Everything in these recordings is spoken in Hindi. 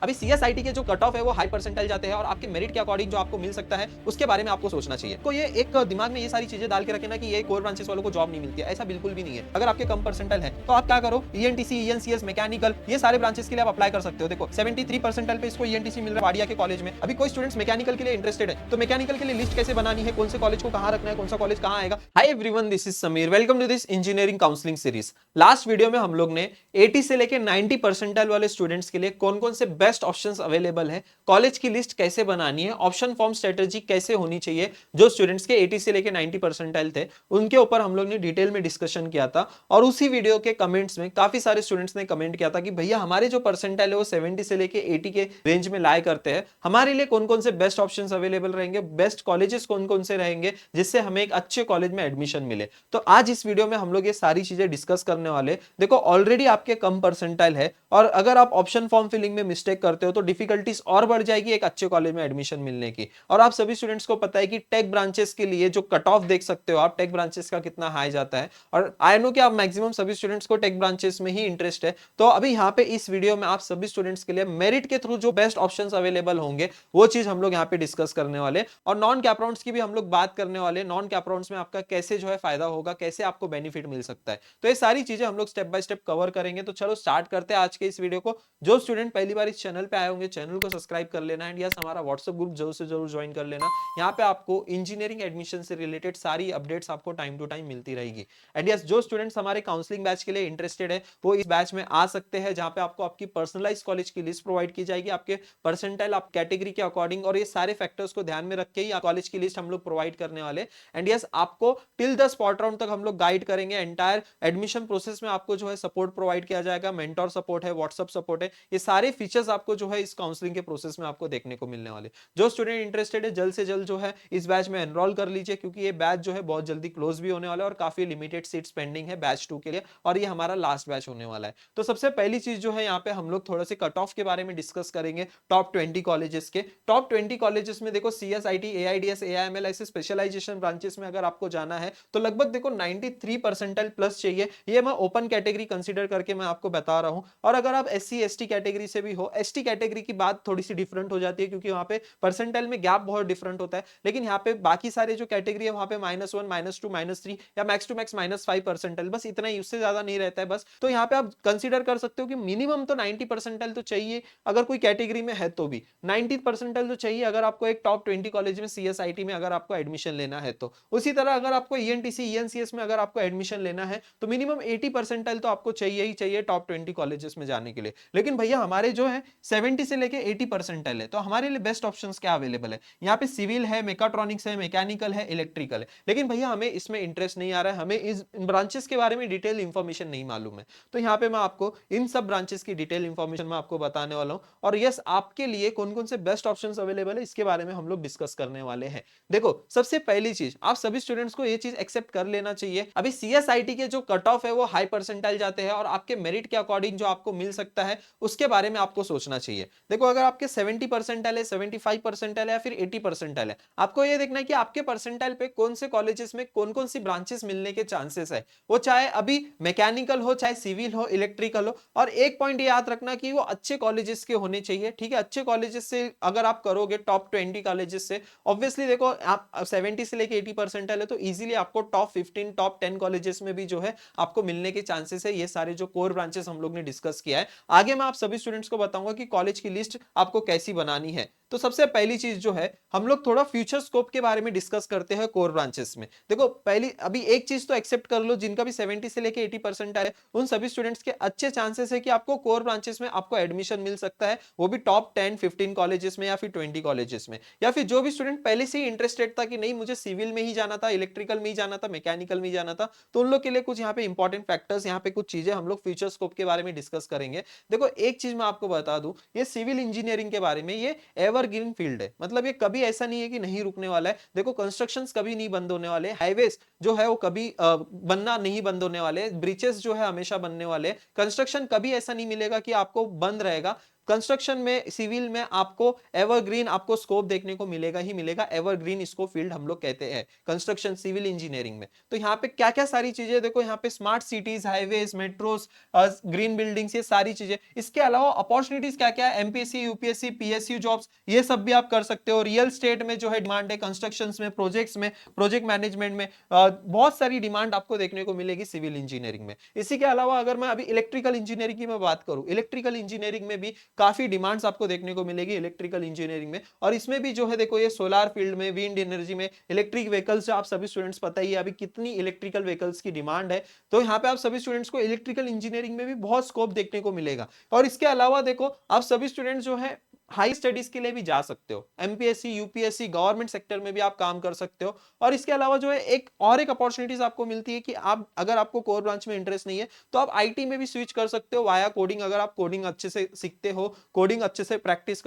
अभी सीएसआईटी के जो कट ऑफ है वो हाई परसेंटाइल जाते हैं और आपके मेरिट के अकॉर्डिंग जो आपको मिल सकता है उसके बारे में आपको सोचना चाहिए। तो ये एक दिमाग में ये सारी चीजें डाल के रखे ना कि ये कोर ब्रांचेस वालों को जॉब नहीं मिलती है, ऐसा बिल्कुल भी नहीं है। अगर आपके कम परसेंटाइल है तो आप क्या करो, ईएनटीसी, ईएनसीएस, मैकेनिकल, ये सारे ब्रांचेस के लिए आप अप्लाई कर सकते हो। देखो 73 परसेंटाइल पे इसको ईएनटीसी मिल रहा है वाडिया के कॉलेज में। अभी कोई स्टूडेंट्स मैकेनिकल के लिए इंटरेस्टेड है तो मैकेनिकल के लिए लिस्ट कैसे बनानी है, कौन से कॉलेज को कहां रखना है, कौन सा कॉलेज कहां आएगा। Hi everyone, this is Sameer, welcome to this engineering counselling series. Last video में हम लोग ने 80 से लेकर 90 परसेंटाइल वाले स्टूडेंट्स के लिए कौन कौन से बेस्ट ऑप्शंस अवेलेबल है, कॉलेज की लिस्ट कैसे बनानी है, ऑप्शन फॉर्म स्ट्रेटेजी कैसे होनी चाहिए, जो स्टूडेंट्स के 80 से लेकर 90 परसेंटाइल थे उनके ऊपर हम लोग ने डिटेल में डिस्कशन किया था। और उसी वीडियो के कमेंट्स में काफी सारे स्टूडेंट्स ने कमेंट किया था कि भैया हमारे जो परसेंटाइल है वो 70 से लेकर 80 के रेंज में लाया करते हैं, हमारे लिए कौन कौन से बेस्ट ऑप्शंस अवेलेबल रहेंगे, बेस्ट कॉलेजेस कौन कौन से रहेंगे जिससे हमें एक अच्छे कॉलेज में एडमिशन मिले। तो आज इस वीडियो में हम लोग ये सारी चीजें डिस्कस करने वाले। देखो ऑलरेडी आपके कम परसेंटाइल है और अगर आप ऑप्शन फॉर्म फिलिंग में मिस्टेक करते हो तो डिफिकल्टीज और बढ़ जाएगी एक अच्छे कॉलेज में एडमिशन मिलने की। और आप सभी स्टूडेंट्स को पता है कि टेक ब्रांचेस के लिए जो कट ऑफ देख सकते हो आप, टेक ब्रांचेस का कितना हाई जाता है। और आई नो कि आप मैक्सिमम सभी स्टूडेंट्स को टेक ब्रांचेस में ही इंटरेस्ट है। तो अभी यहाँ पे इस वीडियो में आप सभी स्टूडेंट्स के लिए मेरिट के थ्रू जो बेस्ट ऑप्शंस अवेलेबल होंगे वो चीज हम लोग यहाँ पे डिस्कस करने वाले। और नॉन कैप राउंड्स की भी हम लोग बात करने वाले, नॉन कैप राउंड्स में आपका कैसे जो है फायदा होगा, कैसे आपको बेनिफिट मिल सकता है। तो ये सारी चीजें हम लोग स्टेप बाय स्टेप कवर करेंगे। तो चलो स्टार्ट करते हैं आज के इस वीडियो को। जो स्टूडेंट पहली बार इस चैनल पे आए होंगे चैनल को सब्सक्राइब कर लेना एंड यस हमारा व्हाट्सएप ग्रुप जरूर से जरूर ज्वाइन कर लेना। यहाँ पे आपको इंजीनियरिंग एडमिशन से रिलेटेड सारी अपडेट्स आपको टाइम टू टाइम मिलती रहेगी। एंड यस जो स्टूडेंट्स हमारे काउंसलिंग बैच के लिए इंटरेस्टेड है वो इस बैच में आ सकते हैं, जहां पे आपको आपकी पर्सनलाइज कॉलेज की लिस्ट प्रोवाइड की जाएगी, आपके परसेंटाइल आप कैटेगरी के अकॉर्डिंग, और ये सारे फैक्टर्स को ध्यान में रख के ही कॉलेज की लिस्ट हम लोग प्रोवाइड करने वाले। एंड यस आपको टिल द स्पॉट राउंड तक हम लोग गाइड करेंगे। एंटायर एडमिशन प्रोसेस में आपको जो है सपोर्ट प्रोवाइड किया जाएगा, मेंटोर सपोर्ट है, व्हाट्सएप सपोर्ट है, ये सारे फीचर्स आपको जो है इस काउंसलिंग के प्रोसेस में आपको देखने को मिलने वाले। जो स्टूडेंट इंटरेस्टेड है जल्द से जल्द जो है इस बैच में एनरोल कर लीजिए, क्योंकि ये बैच जो है बहुत जल्दी क्लोज भी होने वाला है और काफी लिमिटेड सीट्स पेंडिंग है बैच 2 के लिए, और ये हमारा लास्ट बैच होने वाला है। तो सबसे पहली चीज जो है यहाँ पे हम लोग थोड़ा से कट ऑफ के बारे में डिस्कस करेंगे टॉप 20 कॉलेजेस के। टॉप 20 कॉलेजेस में देखो सीएसआईटी, एआईडीएस, एआईएमएल ऐसे स्पेशलाइजेशन ब्रांचेस में अगर आपको जाना है तो लगभग देखो 93 परसेंटाइल प्लस चाहिए। ये मैं ओपन कैटेगरी कंसीडर करके मैं आपको बता रहा हूं। और अगर आप एससी एसटी कैटेगरी से भी हो, एसटी कैटेगरी की बात थोड़ी सी डिफरेंट हो जाती है क्योंकि वहां पे परसेंटाइल में गैप बहुत डिफरेंट होता है। लेकिन यहाँ पे बाकी सारे जो कैटेगरी है वहां पे -1, -2, -3 या मैक्स टू मैक्स -5 परसेंटाइल, बस इतना ही, उससे ज्यादा नहीं रहता है बस। तो यहाँ पे आप कंसीडर कर सकते हो कि मिनिमम तो 90 परसेंटाइल तो चाहिए अगर कोई कैटेगरी में है, तो भी 90 परसेंटाइल तो चाहिए अगर आपको एक टॉप 20 कॉलेज में सीएसआईटी में अगर आपको एडमिशन लेना है तो। उसी तरह अगर आपको ईएनटीसी, ईएनसीएस में अगर आपको एडमिशन लेना है तो मिनिमम 80 परसेंटाइल तो आपको चाहिए ही चाहिए टॉप 20 कॉलेजेस में जाने के लिए। लेकिन भैया हमारे जो है 70 से लेके 80 परसेंटाइल है, तो हमारे लिए बेस्ट ऑप्शंस क्या अवेलेबल है? यहाँ पे सिविल है, मेकाट्रॉनिक्स है, मैकेनिकल है, इलेक्ट्रिकल है। लेकिन भैया हमें इसमें इंटरेस्ट नहीं आ रहा है, हमें इस ब्रांचेस के बारे में डिटेल इंफॉर्मेशन नहीं मालूम है। तो यहाँ पे मैं आपको इन सब ब्रांचेस की डिटेल इंफॉर्मेशन मैं आपको बताने वाला हूँ। और यस आपके लिए कौन कौन से बेस्ट ऑप्शंस अवेलेबल है इसके बारे में हम लोग डिस्कस करने वाले हैं। देखो सबसे पहली चीज, आप सभी स्टूडेंट्स को ये चीज एक्सेप्ट कर लेना चाहिए, अभी सीएसआईटी के जो कट ऑफ है वो हाई परसेंटाइल जाते हैं और आपके मेरिट के अकॉर्डिंग जो आपको मिल सकता है उसके बारे में आपको सोचना चाहिए। देखो अगर आपके 70 परसेंटाइल है, 75 परसेंटाइल है या फिर 80 परसेंटाइल है, आपको ये देखना है कि आपके परसेंटाइल पे कौन से कॉलेजेस में कौन कौन सी ब्रांचेस मिलने के चांसेस है, वो चाहे अभी मैकेनिकल हो, चाहे सिविल हो, इलेक्ट्रिकल हो। और एक पॉइंट ये याद रखना कि वो अच्छे कॉलेजेस के होने चाहिए, ठीक है? अच्छे कॉलेजेस से अगर आप करोगे टॉप 20 कॉलेजेस से, ऑब्वियसली देखो आप 70 से लेके 80 परसेंटाइल है तो इजीली आपको टॉप 15, टॉप 10 कॉलेजेस में भी जो है आपको मिलने के चांसेस है। ये सारे जो कोर ब्रांचेस हम लोग ने डिस्कस किया है, आगे मैं आप सभी स्टूडेंट्स को बताऊंगा कि कॉलेज की लिस्ट आपको कैसी बनानी है। तो सबसे पहली चीज जो है हम लोग थोड़ा फ्यूचर स्कोप के बारे में डिस्कस करते हैं कोर ब्रांचेस में। देखो पहली अभी एक चीज तो एक्सेप्ट कर लो, जिनका भी 70 से लेके 80 परसेंट है उन सभी स्टूडेंट्स के अच्छे चांसेस है कि आपको कोर ब्रांचेस में आपको एडमिशन मिल सकता है, वो भी टॉप 10, 15 कॉलेजेस में या फिर 20 कॉलेजेस में। या फिर जो भी स्टूडेंट पहले से ही इंटरेस्टेड था कि नहीं मुझे सिविल में ही जाना था, इलेक्ट्रिकल में ही जाना था, मैकेनिकल में ही जाना था, तो उन लोग के लिए कुछ यहाँ पे इंपॉर्टेंट फैक्टर्स, यहाँ पे कुछ चीजें हम लोग फ्यूचर स्कोप के बारे में डिस्कस करेंगे। देखो एक चीज मैं आपको बता दूं, ये सिविल इंजीनियरिंग के बारे में, ये एवरग्रीन फील्ड है, मतलब ये कभी ऐसा नहीं है कि नहीं रुकने वाला है। देखो कंस्ट्रक्शंस कभी नहीं बंद होने वाले, हाईवेज जो है वो कभी बनना नहीं बंद होने वाले, ब्रिजेस जो है हमेशा बनने वाले, कंस्ट्रक्शन कभी ऐसा नहीं मिलेगा कि आपको बंद रहेगा। कंस्ट्रक्शन में, सिविल में आपको एवरग्रीन आपको स्कोप देखने को मिलेगा ही मिलेगा। एवरग्रीन इसको फील्ड हम लोग कहते हैं कंस्ट्रक्शन सिविल इंजीनियरिंग में। तो यहाँ पे क्या क्या सारी चीजें देखो, यहाँ पे smart cities, highways, metros, green buildings, ये सारी चीजें। इसके अलावा अपॉर्चुनिटीज क्या क्या है, एमपीएससी, यूपीएससी, पीएसयू जॉब्स, ये सब भी आप कर सकते हो। रियल स्टेट में जो है डिमांड है, कंस्ट्रक्शन में, प्रोजेक्ट्स में, प्रोजेक्ट मैनेजमेंट में बहुत सारी डिमांड आपको देखने को मिलेगी सिविल इंजीनियरिंग में। इसी के अलावा अगर मैं अभी इलेक्ट्रिकल इंजीनियरिंग की मैं बात करूं, इलेक्ट्रिकल इंजीनियरिंग में भी काफी डिमांड्स आपको देखने को मिलेगी इलेक्ट्रिकल इंजीनियरिंग में। और इसमें भी जो है देखो, ये सोलार फील्ड में, विंड एनर्जी में, इलेक्ट्रिक व्हीकल्स, आप सभी स्टूडेंट्स पता ही है अभी कितनी इलेक्ट्रिकल व्हीकल्स की डिमांड है। तो यहाँ पे आप सभी स्टूडेंट्स को इलेक्ट्रिकल इंजीनियरिंग में भी बहुत स्कोप देखने को मिलेगा। और इसके अलावा देखो, आप सभी स्टूडेंट्स जो है हाई स्टडीज के लिए भी जा सकते हो, एमपीएससी, यूपीएससी, गवर्नमेंट सेक्टर में भी आप काम कर सकते हो। और इसके अलावा जो है एक अपॉर्चुनिटीज आपको मिलती है कि आप, अगर आपको कोर ब्रांच में इंटरेस्ट नहीं है तो आप आईटी में भी स्विच कर सकते हो वाया कोडिंग। अगर आप कोडिंग अच्छे से सीखते हो, कोडिंग अच्छे से प्रैक्टिस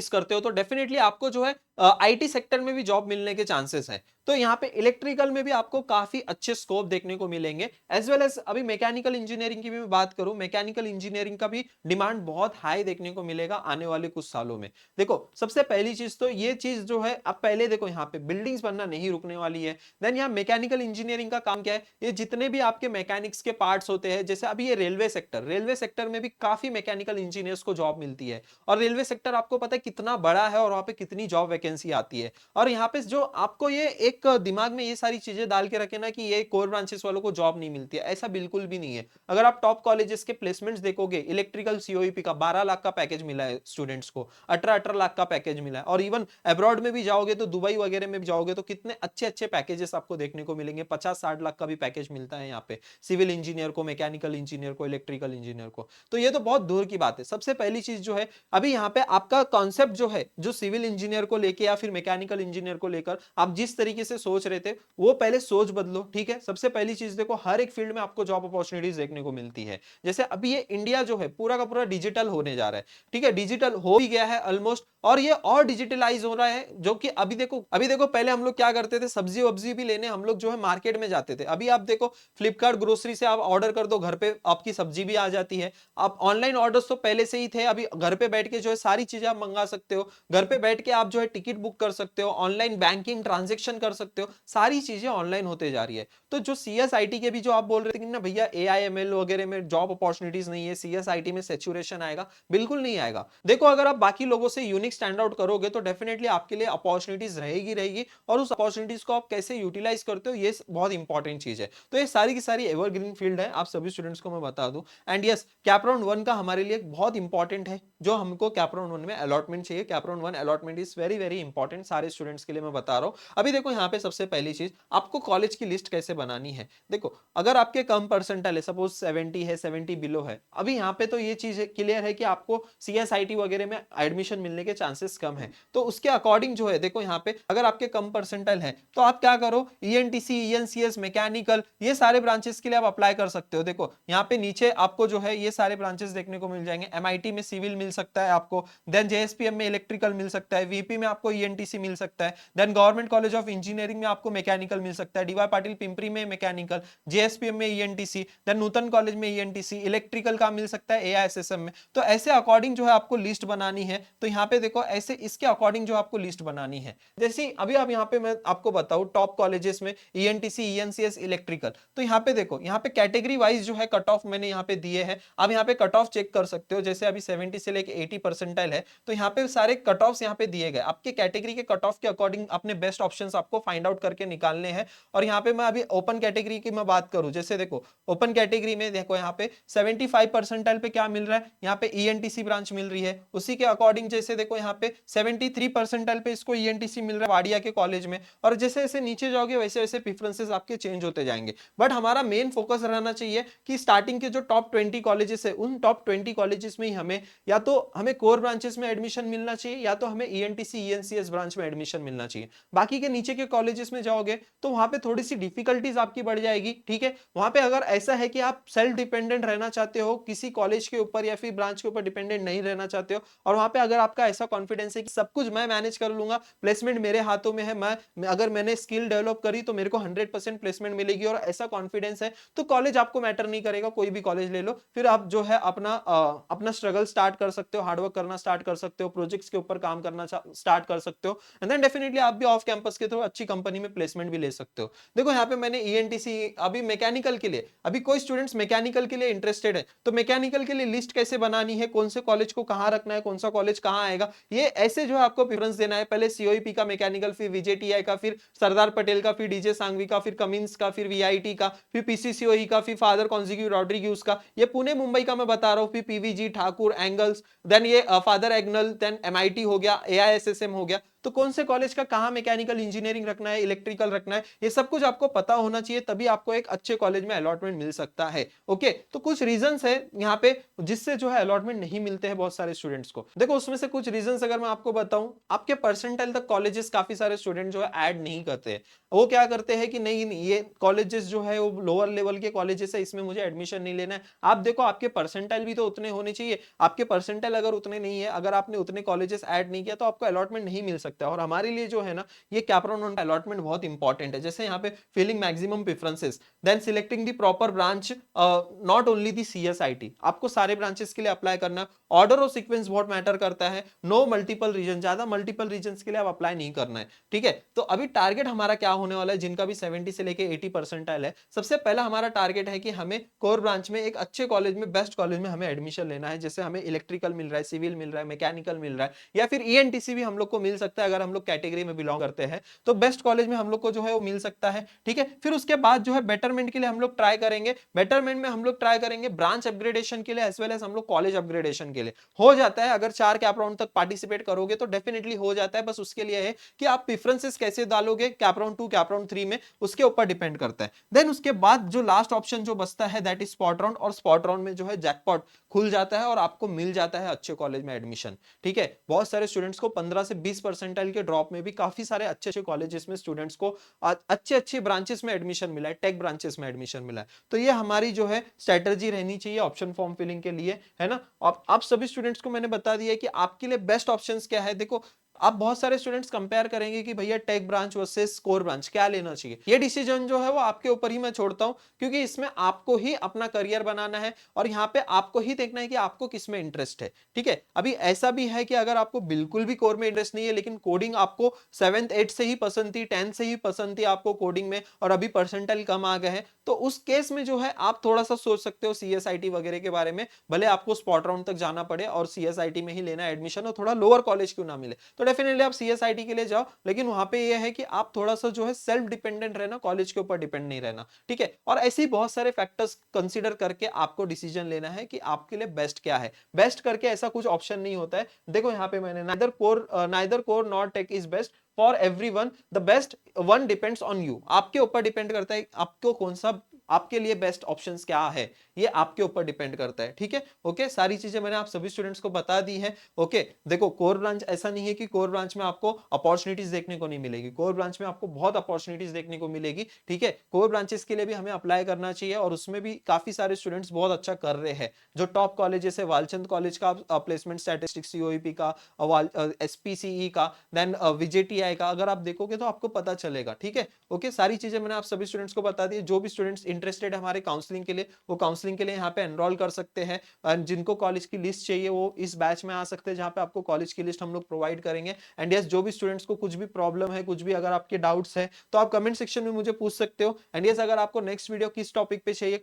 करते हो तो डेफिनेटली आपको जो है आईटी सेक्टर में भी जॉब मिलने के चांसेस हैं। तो यहाँ पे इलेक्ट्रिकल में भी आपको काफी अच्छे स्कोप देखने को मिलेंगे। एज वेल एज अभी मैकेनिकल इंजीनियरिंग की भी मैं बात करूं, मैकेनिकल इंजीनियरिंग का भी डिमांड बहुत हाई देखने को मिलेगा आने वाले कुछ सालों में। देखो, सबसे पहली चीज तो ये चीज जो है, अब पहले देखो यहाँ पे बिल्डिंग्स बनना नहीं रुकने वाली है। देन यहाँ मैकेनिकल इंजीनियरिंग का काम क्या है, ये जितने भी आपके मैकेनिक्स के पार्ट्स होते हैं, जैसे अभी ये रेलवे सेक्टर में भी काफी मैकेनिकल इंजीनियर्स को जॉब मिलती है। और रेलवे सेक्टर आपको पता है कितना बड़ा है और वहां पे कितनी जॉब वैकेंसी आती है। और यहाँ पे जो आपको ये एक दिमाग में ये सारी चीजें डाल के रखे ना कि ये कोर ब्रांचेस वालों को जॉब नहीं मिलती है, ऐसा बिल्कुल भी नहीं है। अगर आप टॉप कॉलेजेस के प्लेसमेंट्स देखोगे, इलेक्ट्रिकल सीओईपी का 12 लाख का पैकेज मिला है स्टूडेंट्स को, 18 लाख का पैकेज मिला है। और इवन अब्रॉड में भी जाओगे तो, दुबई वगैरह में भी जाओगे तो कितने अच्छे अच्छे पैकेजेस आपको देखने को मिलेंगे। 50-60 लाख का भी पैकेज मिलता है यहाँ पे सिविल इंजीनियर को, मैकेनिकल इंजीनियर को, इलेक्ट्रिकल इंजीनियर को। तो ये तो बहुत दूर की बात है। सबसे पहली चीज जो है, अभी यहाँ पे आपका कॉन्सेप्ट जो है, जो सिविल इंजीनियर को लेके या फिर मैकेनिकल इंजीनियर को लेकर आप जिस तरीके से सोच रहे थे, वो पहले सोच बदलो, ठीक है। सबसे पहली चीज देखो, हर एक फील्ड में आपको जॉब अपॉर्चुनिटीज देखने को मिलती है। जैसे अभी ये इंडिया जो है पूरा का पूरा डिजिटल होने जा रहा है, ठीक है, डिजिटल हो ही गया है ऑलमोस्ट, और ये और डिजिटलाइज हो रहा है। जो कि अभी देखो पहले हम लोग क्या करते थे, सब्जी वब्जी भी लेने हम लोग जो है मार्केट में जाते थे। अभी आप देखो, फ्लिपकार्ट ग्रोसरी से आप ऑर्डर कर दो, घर पे आपकी सब्जी भी आ जाती है। आप ऑनलाइन ऑर्डर्स तो पहले से ही थे, अभी घर पे बैठ के जो है सारी चीजें आप मंगा सकते हो। घर पे बैठ के आप जो है टिकट बुक कर सकते हो, ऑनलाइन बैंकिंग ट्रांजेक्शन कर सकते हो, सारी चीजें ऑनलाइन होते जा रही है। तो जो सीएसआईटी के भी जो आप बोल रहे थे कि ना भैया एआईएमएल वगैरह में जॉब अपॉर्चुनिटीज नहीं है, सीएसआईटी में सैचुरेशन आएगा, बिल्कुल नहीं आएगा। देखो, अगर आप बाकी लोगों से यूनिक स्टैंड आउट करोगे तो डेफिनेटली आपके लिए अपॉर्चुनिटीज रहेगी, और उस अपॉर्चुनिटीज को आप कैसे यूटिलाइज करते हो, ये बहुत इंपॉर्टेंट चीज है। तो ये सारी की सारी एवरग्रीन फील्ड है, आप सभी स्टूडेंट्स को मैं बता दूं। एंड यस, कैप राउंड 1 का हमारे लिए बहुत इंपॉर्टेंट है, जो हमको कैप राउंड 1 में अलॉटमेंट चाहिए। Cap round 1 allotment is very very important सारे स्टूडेंट्स के लिए, मैं बता रहा हूं। अभी देखो, यहाँ पे सबसे पहली चीज, आपको कॉलेज की लिस्ट कैसे बनानी है। देखो, अगर आपके कम परसेंटाइल है, सपोज 70 है, 70 बिलो है, अभी यहाँ पे तो ये चीज क्लियर है कि आपको सीएसआईटी वगैरह में एडमिशन मिलने के चांसेस कम है। तो उसके अकॉर्डिंग जो है, देखो यहाँ पे अगर आपके कम परसेंटाइल है तो आप क्या करो, ईएनटीसी, ईएनसीएस, मैकेनिकल, ये सारे ब्रांचेस के लिए आप अप्लाई कर सकते हो। देखो यहाँ पे नीचे आपको जो है ये सारे ब्रांचेस देखने को मिल जाएंगे। एमआईटी में सिविल मिल सकता है आपको, देन जेएसपीएम में इलेक्ट्रिकल मिल सकता है, वीपी में आपको ईएनटीसी मिल सकता है, then government college of engineering में आपको मैकेनिकल मिल सकता है, डीवाई पाटिल पिंपरी में मैकेनिकल, जेएसपीएम में ईएनटीसी, देन नूतन कॉलेज में ईएनटीसी, इलेक्ट्रिकल का मिल सकता है एआईएसएसएम में। तो ऐसे अकॉर्डिंग जो है आपको लिस्ट बनानी है। तो यहाँ पे देखो, ऐसे इसके अकॉर्डिंग जो आपको लिस्ट बनानी है। जैसे अभी आप यहाँ पे मैं आपको बताऊं, टॉप कॉलेजेस में ईएनटीसी, ईएनसीएस, इलेक्ट्रिकल, तो यहाँ पे देखो, यहाँ पे कैटेगरी वाइज जो है कट ऑफ मैंने यहाँ पे दिए हैं। आप यहाँ पे कट ऑफ चेक कर सकते हो। जैसे अभी 70 से लेके 80 परसेंटाइल है, तो यहाँ पे सारे कट ऑफ्स यहाँ पे दिए गए। आपके कैटेगरी के कट ऑफ के अकॉर्डिंग अपने बेस्ट ऑप्शंस आपको फाइंड आउट करके निकालने हैं। और यहाँ पे मैं अभी ओपन कैटेगरी की मैं बात करूं, जैसे देखो ओपन कैटेगरी में देखो यहाँ पे 75 परसेंटाइल पे क्या मिल रहा है, यहाँ पे ईएनटीसी ब्रांच मिल रही है। उसी के अकॉर्डिंग जैसे देखो यहाँ पे 73 परसेंटाइल पे इसको ईएनटीसी मिल रहा है वाडिया के कॉलेज में। और जैसे जैसे नीचे जाओगे वैसे वैसे प्रेफरेंसेस आपके चेंज होते जाएंगे। बट हमारा मेन फोकस रहना चाहिए कि स्टार्टिंग के जो टॉप 20 कॉलेजेस है, उन टॉप 20 कॉलेजेस में ही हमें या तो हमें कोर ब्रांचेस में एडमिशन मिलना चाहिए, या तो हमें ईएनटीसी, सीएनसीएस ब्रांच में एडमिशन मिलना चाहिए। बाकी के नीचे के कॉलेजेस में जाओगे तो वहां पे थोड़ी सी डिफिकल्टीज आपकी बढ़ जाएगी, ठीक है। वहां पे अगर ऐसा है कि आप सेल्फ डिपेंडेंट रहना चाहते हो, किसी कॉलेज के ऊपर या फिर ब्रांच के ऊपर डिपेंडेंट नहीं रहना चाहते हो, और वहां पे अगर आपका ऐसा कॉन्फिडेंस है कि सब कुछ मैं मैनेज कर लूंगा, प्लेसमेंट मेरे हाथों में है, अगर मैंने स्किल डेवलप करी तो मेरे को 100% प्लेसमेंट मिलेगी, और ऐसा कॉन्फिडेंस है, तो कॉलेज आपको मैटर नहीं करेगा, कोई भी कॉलेज ले लो। फिर आप जो है अपना स्ट्रगल स्टार्ट कर सकते हो, हार्डवर्क करना स्टार्ट कर सकते हो, प्रोजेक्ट्स के ऊपर काम करना स्टार्ट कर सकते हो, एंड देन डेफिनेटली आप भी ऑफ कैंपस के थ्रू अच्छी कंपनी में प्लेसमेंट भी ले सकते हो। देखो यहाँ पे मैंने ईएनटीसी, अभी मैकेनिकल के लिए, अभी कोई स्टूडेंट्स मैकेनिकल के लिए इंटरेस्टेड है तो मैकेनिकल के लिए लिस्ट कैसे बनानी है, कौन से कॉलेज को कहां रखना है, कौन सा कॉलेज कहां आएगा, ये ऐसे जो है आपको प्रेफरेंस देना है। पहले सीओईपी का मैकेनिकल, फिर विजेटीआई का, फिर सरदार पटेल का, फिर डीजे सांघवी का, फिर कमिंस का, फिर वीआईटी का, फिर पीसीसीओई का, फिर फादर कॉन्जिक्यू रॉड्रिग्यूज का, ये पुणे मुंबई का मैं बता रहा हूं, फिर पीवीजी ठाकुर एंगल्स, देन ये फादर एग्नल, देन एमआईटी हो गया, एआईएसएसएम हो गया। तो कौन से कॉलेज का कहां मैकेनिकल इंजीनियरिंग रखना है, इलेक्ट्रिकल रखना है, ये सब कुछ आपको पता होना चाहिए, तभी आपको एक अच्छे कॉलेज में अलॉटमेंट मिल सकता है। ओके, तो कुछ रीजंस है यहाँ पे जिससे जो है अलॉटमेंट नहीं मिलते हैं बहुत सारे स्टूडेंट्स को। देखो उसमें से कुछ रीजंस अगर मैं आपको बताऊं, आपके परसेंटाइल तक कॉलेजेस काफी सारे स्टूडेंट जो है ऐड नहीं करते हैं। वो क्या करते हैं कि नहीं ये कॉलेजेस जो है वो लोअर लेवल के कॉलेजेस है, इसमें मुझे एडमिशन नहीं लेना है। आप देखो आपके परसेंटाइल भी तो उतने होने चाहिए, आपके परसेंटाइल अगर उतने नहीं है, अगर आपने उतने कॉलेजेस ऐड नहीं किया तो आपको अलॉटमेंट नहीं मिल सकता। और हमारे लिए जो है ना ये कैपराउंड अलॉटमेंट बहुत इंपॉर्टेंट है। जैसे यहाँ पे filling maximum preferences, then selecting the proper branch, not only the CSIT, आपको सारे ब्रांचेस के लिए अप्लाई करना, ऑर्डर और सीक्वेंस बहुत मैटर करता है, नो मल्टीपल रीजन, ज्यादा मल्टीपल रीजन के लिए आप अप्लाई नहीं करना है, ठीक है। तो अभी टारगेट हमारा क्या होने वाला है, जिनका भी 70 से लेके 80 परसेंटाइल है, सबसे पहला हमारा टारगेट है कि हमें कोर ब्रांच में एक अच्छे कॉलेज में, बेस्ट कॉलेज में हमें एडमिशन लेना है। जैसे हमें इलेक्ट्रिकल मिल रहा है, सिविल मिल रहा है, मैकेनिकल मिल रहा है, या फिर ईएनटीसी भी हम लोग को मिल सकता है अगर हम लोग कैटेगरी में बिलोंग करते हैं, तो बेस्ट कॉलेज में हम लोग को जो है वो मिल सकता है, ठीक है। फिर उसके बाद जो है बेटरमेंट के लिए हम लोग ट्राई करेंगे, बेटरमेंट में हम लोग ट्राई करेंगे ब्रांच अपग्रेडेशन के लिए एज वेल एज हम लोग कॉलेज अपग्रेडेशन के लिए। हो जाता है अगर 4 कैप राउंड तक पार्टिसिपेट करोगे तो डेफिनेटली हो जाता है, बस उसके लिए है कि आप प्रेफरेंसेस कैसे डालोगे कैप राउंड 2 कैप राउंड 3 में, उसके ऊपर डिपेंड करता है। देन उसके बाद जो लास्ट ऑप्शन जो बचता है दैट इज स्पॉट राउंड, और स्पॉट राउंड में जो है जैकपॉट खुल जाता है और आपको मिल जाता है अच्छे कॉलेज में एडमिशन, ठीक है। बहुत सारे स्टूडेंट्स को 15 से 20 परसेंटाइल के ड्रॉप में भी काफी सारे अच्छे अच्छे कॉलेजेस में स्टूडेंट्स को अच्छे अच्छे ब्रांचेस में एडमिशन मिला है, टेक ब्रांचेस में एडमिशन मिला है। तो ये हमारी जो है स्ट्रेटजी रहनी चाहिए ऑप्शन फॉर्म फिलिंग के लिए, है ना। आप सभी स्टूडेंट्स को मैंने बता दिया कि आपके लिए बेस्ट ऑप्शंस क्या है। देखो आप बहुत सारे स्टूडेंट्स कंपेयर करेंगे कि भैया tech branch versus core branch क्या लेना चाहिए, ये डिसीजन जो है वो आपके ऊपर ही मैं छोड़ता हूं, क्योंकि इसमें आपको ही अपना करियर बनाना है और यहाँ पे आपको ही देखना है कि आपको किस में इंटरेस्ट है, ठीक है। अभी ऐसा भी है कि अगर आपको बिल्कुल भी कोर में इंटरेस्ट नहीं है, लेकिन कोडिंग आपको 7th 8th से ही पसंद थी, 10th से ही पसंद थी आपको कोडिंग में, और अभी परसेंटाइल कम आ गए हैं, तो उस केस में जो है आप थोड़ा सा सोच सकते हो सीएसआईटी वगैरह के बारे में, भले आपको स्पॉट राउंड तक जाना पड़े और सीएसआईटी में ही लेना एडमिशन, और थोड़ा लोअर कॉलेज क्यों ना मिले, तो डेफिनेटली आप सीएसआईटी के लिए जाओ। लेकिन वहां पे ये है कि आप थोड़ा सा जो है सेल्फ डिपेंडेंट रहना, कॉलेज के ऊपर डिपेंड नहीं रहना, ठीक है। और ऐसे ही बहुत सारे फैक्टर्स कंसीडर करके आपको डिसीजन लेना है कि आपके लिए बेस्ट क्या है। बेस्ट करके ऐसा कुछ ऑप्शन नहीं होता है। देखो यहाँ पे मैंने neither core not tech is best for everyone, the best one depends on you, आपके ऊपर डिपेंड करता है आपको कौन सा, आपके लिए बेस्ट ऑप्शंस क्या है, ये आपके ऊपर डिपेंड करता है, ठीक है। ओके, सारी चीजें मैंने आप सभी स्टूडेंट्स को बता दी है। ओके, देखो कोर ब्रांच ऐसा नहीं है कि कोर ब्रांच में आपको अपॉर्चुनिटीज देखने को नहीं मिलेगी, कोर ब्रांच में आपको बहुत अपॉर्चुनिटीज देखने को मिलेगी, ठीक है। कोर ब्रांचेस के लिए भी हमें अप्लाई करना चाहिए और उसमें भी काफी सारे स्टूडेंट्स बहुत अच्छा कर रहे हैं। जो टॉप कॉलेजेस है, वालचंद कॉलेज का प्लेसमेंट स्टैटिस्टिक्स, सीओईपी का, एसपीसीई का, देन विजेटीआई का, अगर आप देखोगे तो आपको पता चलेगा, ठीक है। ओके, सारी चीजें मैंने आप सभी स्टूडेंट्स को बता दी। जो भी स्टूडेंट्स इंटरेस्टेड है हमारे काउंसलिंग के लिए, वो काउंसलिंग के लिए यहाँ पे एनरोल कर सकते हैं। जिनको कॉलेज की लिस्ट चाहिए वो इस बैच में आ सकते हैं, जहाँ पे आपको कॉलेज की लिस्ट हम लोग प्रोवाइड करेंगे। एंड यस, जो भी स्टूडेंट्स को कुछ भी प्रॉब्लम है, कुछ भी अगर आपके डाउट्स है, तो आप कमेंट सेक्शन में मुझे पूछ सकते हो। एंड यस, अगर आपको नेक्स्ट वीडियो किस टॉपिक पे चाहिए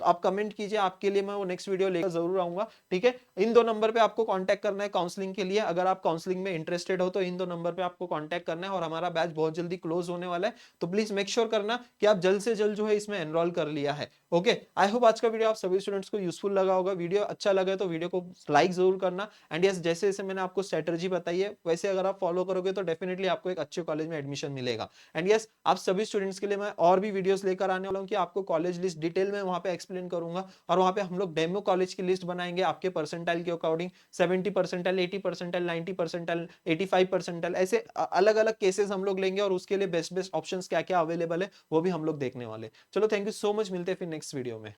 आप कमेंट कीजिए, आपके लिए मैं वो नेक्स्ट वीडियो लेकर जरूर आऊंगा, ठीक है। इन 2 नंबर पे आपको कॉन्टैक्ट करना है काउंसलिंग के लिए। अगर आप काउंसलिंग में इंटरेस्टेड हो तो इन 2 नंबर पे आपको कॉन्टैक्ट करना है, और हमारा बैच बहुत जल्दी क्लोज होने वाला है, तो प्लीज मेक श्योर करना कि आप जल्द से जल्द जो है इसमें एनरोल एनरोल कर लिया है। ओके, आई होप आज का वीडियो आप सभी स्टूडेंट्स को यूजफुल लगा होगा। वीडियो अच्छा लगा तो वीडियो को लाइक जरूर करना। एंड यस, जैसे जैसे मैंने आपको स्ट्रेटजी बताई है वैसे अगर आप फॉलो करोगे तो डेफिनेटली आपको एक अच्छे कॉलेज में एडमिशन मिलेगा। एंड यस, आप सभी स्टूडेंट्स के लिए मैं और भी वीडियोस लेकर आने वाला हूँ कि आपको कॉलेज लिस्ट डिटेल में वहां पे एक्सप्लेन करूंगा, और वहां पे हम लोग डेमो कॉलेज की लिस्ट बनाएंगे आपके परसेंटाइल के according, 70 percentile, 80 percentile, 90 percentile, 85 percentile, ऐसे अलग अलग केसेस हम लोग लेंगे और उसके लिए बेस्ट बेस्ट ऑप्शंस क्या क्या अवेलेबल है वो भी हम लोग देखने वाले। चलो, थैंक यू सो मच, मिलते हैं फिर नेक्स्ट वीडियो में।